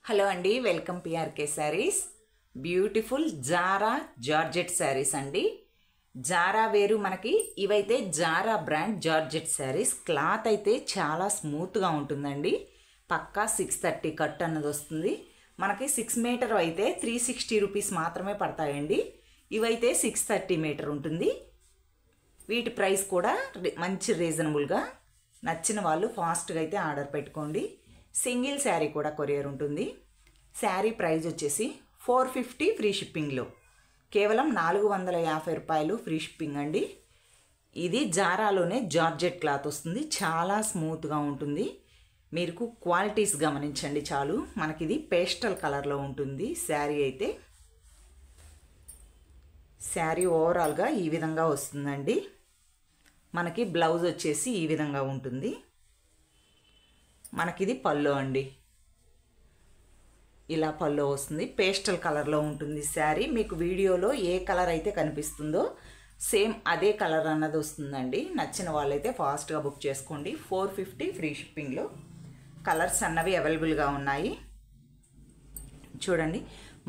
Hello అండి, welcome PRK saris. Beautiful Zara georgette saris అండి. Zara వేరు మనకి, ఇవైతే Zara brand georgette saris. Cloth అయితే చాలా స్మూత్గా ఉంటుందండి. పక్కా 630 కట్ అన్నది వస్తుంది. మనకి 6 మీటర్ అయితే 360 రూపీస్ మాత్రమే పడతాయండి. ఇవైతే 630 మీటర్ ఉంటుంది. వీటి ప్రైస్ కూడా మంచి రీజనబుల్గా. నచ్చిన వాళ్ళు ఫాస్ట్గా అయితే ఆర్డర్ పెట్టుకోండి. సింగిల్ శారీ కూడా కొరియర్ ఉంటుంది. శారీ ప్రైస్ వచ్చేసి 450 ఫ్రీ షిప్పింగ్లో, కేవలం 450 రూపాయలు ఫ్రీ షిప్పింగ్ అండి. ఇది జారాలోనే జార్జెట్ క్లాత్ వస్తుంది. చాలా స్మూత్గా ఉంటుంది. మీకు క్వాలిటీస్ గమనించండి చాలు. మనకి ఇది పేస్టల్ కలర్లో ఉంటుంది శారీ అయితే. శారీ ఓవరాల్గా ఈ విధంగా వస్తుందండి. మనకి బ్లౌజ్ వచ్చేసి ఈ విధంగా ఉంటుంది. మనకిది పల్లో అండి. ఇలా పల్లో వస్తుంది. పేస్టల్ కలర్లో ఉంటుంది శారీ. మీకు వీడియోలో ఏ కలర్ అయితే కనిపిస్తుందో సేమ్ అదే కలర్ అన్నది వస్తుందండి. నచ్చిన వాళ్ళైతే ఫాస్ట్గా బుక్ చేసుకోండి. 450 ఫ్రీ షిప్పింగ్లో. కలర్స్ అన్నవి అవైలబుల్గా ఉన్నాయి. చూడండి,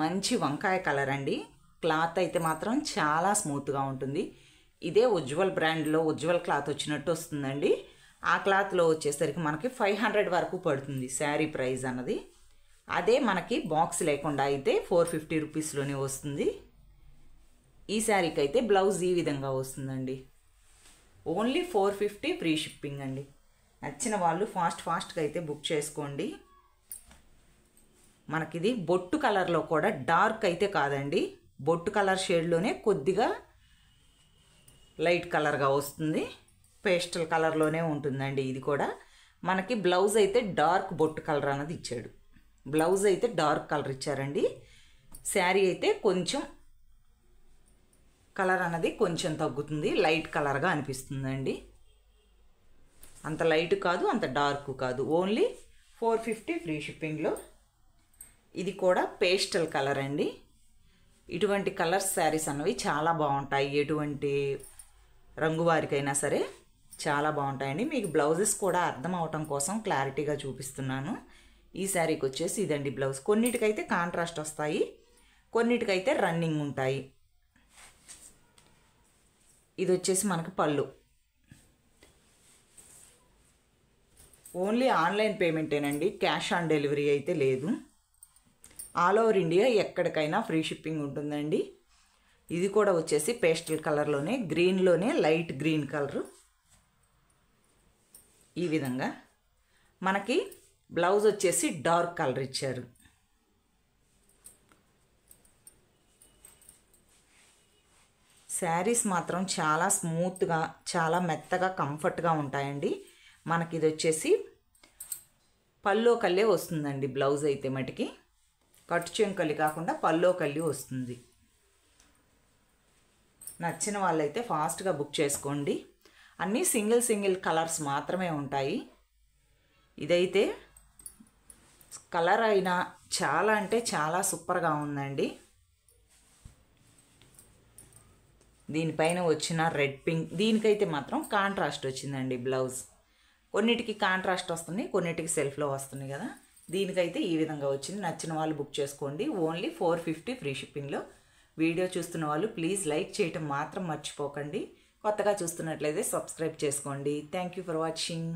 మంచి వంకాయ కలర్ అండి. క్లాత్ అయితే మాత్రం చాలా స్మూత్గా ఉంటుంది. ఇదే ఉజ్వల్ బ్రాండ్లో ఉజ్వల్ క్లాత్ వచ్చినట్టు వస్తుందండి. ఆ క్లాత్లో వచ్చేసరికి మనకి 500 వరకు పడుతుంది శారీ ప్రైస్ అన్నది. అదే మనకి బాక్స్ లేకుండా అయితే 450 రూపీస్లోనే వస్తుంది. ఈ శారీకి అయితే బ్లౌజ్ ఈ విధంగా వస్తుందండి. ఓన్లీ 450 ఫ్రీ షిప్పింగ్ అండి. నచ్చిన వాళ్ళు ఫాస్ట్గా అయితే బుక్ చేసుకోండి. మనకిది బొట్టు కలర్లో కూడా డార్క్ అయితే కాదండి. బొట్టు కలర్ షేడ్లోనే కొద్దిగా లైట్ కలర్గా వస్తుంది. పేస్టల్ కలర్లోనే ఉంటుందండి. ఇది కూడా మనకి బ్లౌజ్ అయితే డార్క్ బొట్టు కలర్ అన్నది ఇచ్చాడు. బ్లౌజ్ అయితే డార్క్ కలర్ ఇచ్చారండి. శారీ అయితే కొంచెం కలర్ అన్నది కొంచెం తగ్గుతుంది. లైట్ కలర్గా అనిపిస్తుందండి. అంత లైట్ కాదు, అంత డార్క్ కాదు. ఓన్లీ 450 ఫ్రీ షిప్పింగ్లో. ఇది కూడా పేస్టల్ కలర్ అండి. ఇటువంటి కలర్స్ శారీస్ అన్నవి చాలా బాగుంటాయి. ఎటువంటి రంగు వారికైనా సరే చాలా బాగుంటాయండి. మీకు బ్లౌజెస్ కూడా అర్థం అవటం కోసం క్లారిటీగా చూపిస్తున్నాను. ఈ శారీకి వచ్చేసి ఇదండి బ్లౌజ్. కొన్నిటికైతే కాంట్రాస్ట్ వస్తాయి, కొన్నిటికైతే రన్నింగ్ ఉంటాయి. ఇది వచ్చేసి మనకి పళ్ళు. ఓన్లీ ఆన్లైన్ పేమెంటేనండి. క్యాష్ ఆన్ డెలివరీ అయితే లేదు. ఆల్ ఓవర్ ఇండియా ఎక్కడికైనా ఫ్రీ షిప్పింగ్ ఉంటుందండి. ఇది కూడా వచ్చేసి పేస్టల్ కలర్లోనే, గ్రీన్లోనే లైట్ గ్రీన్ కలరు. ఈ విధంగా మనకి బ్లౌజ్ వచ్చేసి డార్క్ కలర్ ఇచ్చారు. శారీస్ మాత్రం చాలా స్మూత్గా, చాలా మెత్తగా, కంఫర్ట్గా ఉంటాయండి. మనకి ఇది వచ్చేసి పల్లో కల్లే వస్తుందండి. బ్లౌజ్ అయితే మటుకి కట్టు చెంకలి కాకుండా పల్లో కల్లి వస్తుంది. నచ్చిన వాళ్ళైతే ఫాస్ట్గా బుక్ చేసుకోండి. అన్నీ సింగిల్ కలర్స్ మాత్రమే ఉంటాయి. ఇదైతే కలర్ అయినా చాలా అంటే చాలా సూపర్గా ఉందండి. దీనిపైన వచ్చిన రెడ్ పింక్, దీనికైతే మాత్రం కాంట్రాస్ట్ వచ్చిందండి బ్లౌజ్. కొన్నిటికి కాంట్రాస్ట్ వస్తుంది, కొన్నిటికి సెల్ఫ్లో వస్తుంది కదా. దీనికైతే ఈ విధంగా వచ్చింది. నచ్చిన వాళ్ళు బుక్ చేసుకోండి. ఓన్లీ 450 ఫ్రీ షిప్పింగ్లో. వీడియో చూస్తున్న వాళ్ళు ప్లీజ్ లైక్ చేయటం మాత్రం మర్చిపోకండి. కొత్తగా చూస్తున్నట్లయితే సబ్స్క్రైబ్ చేసుకోండి. Thank you for watching.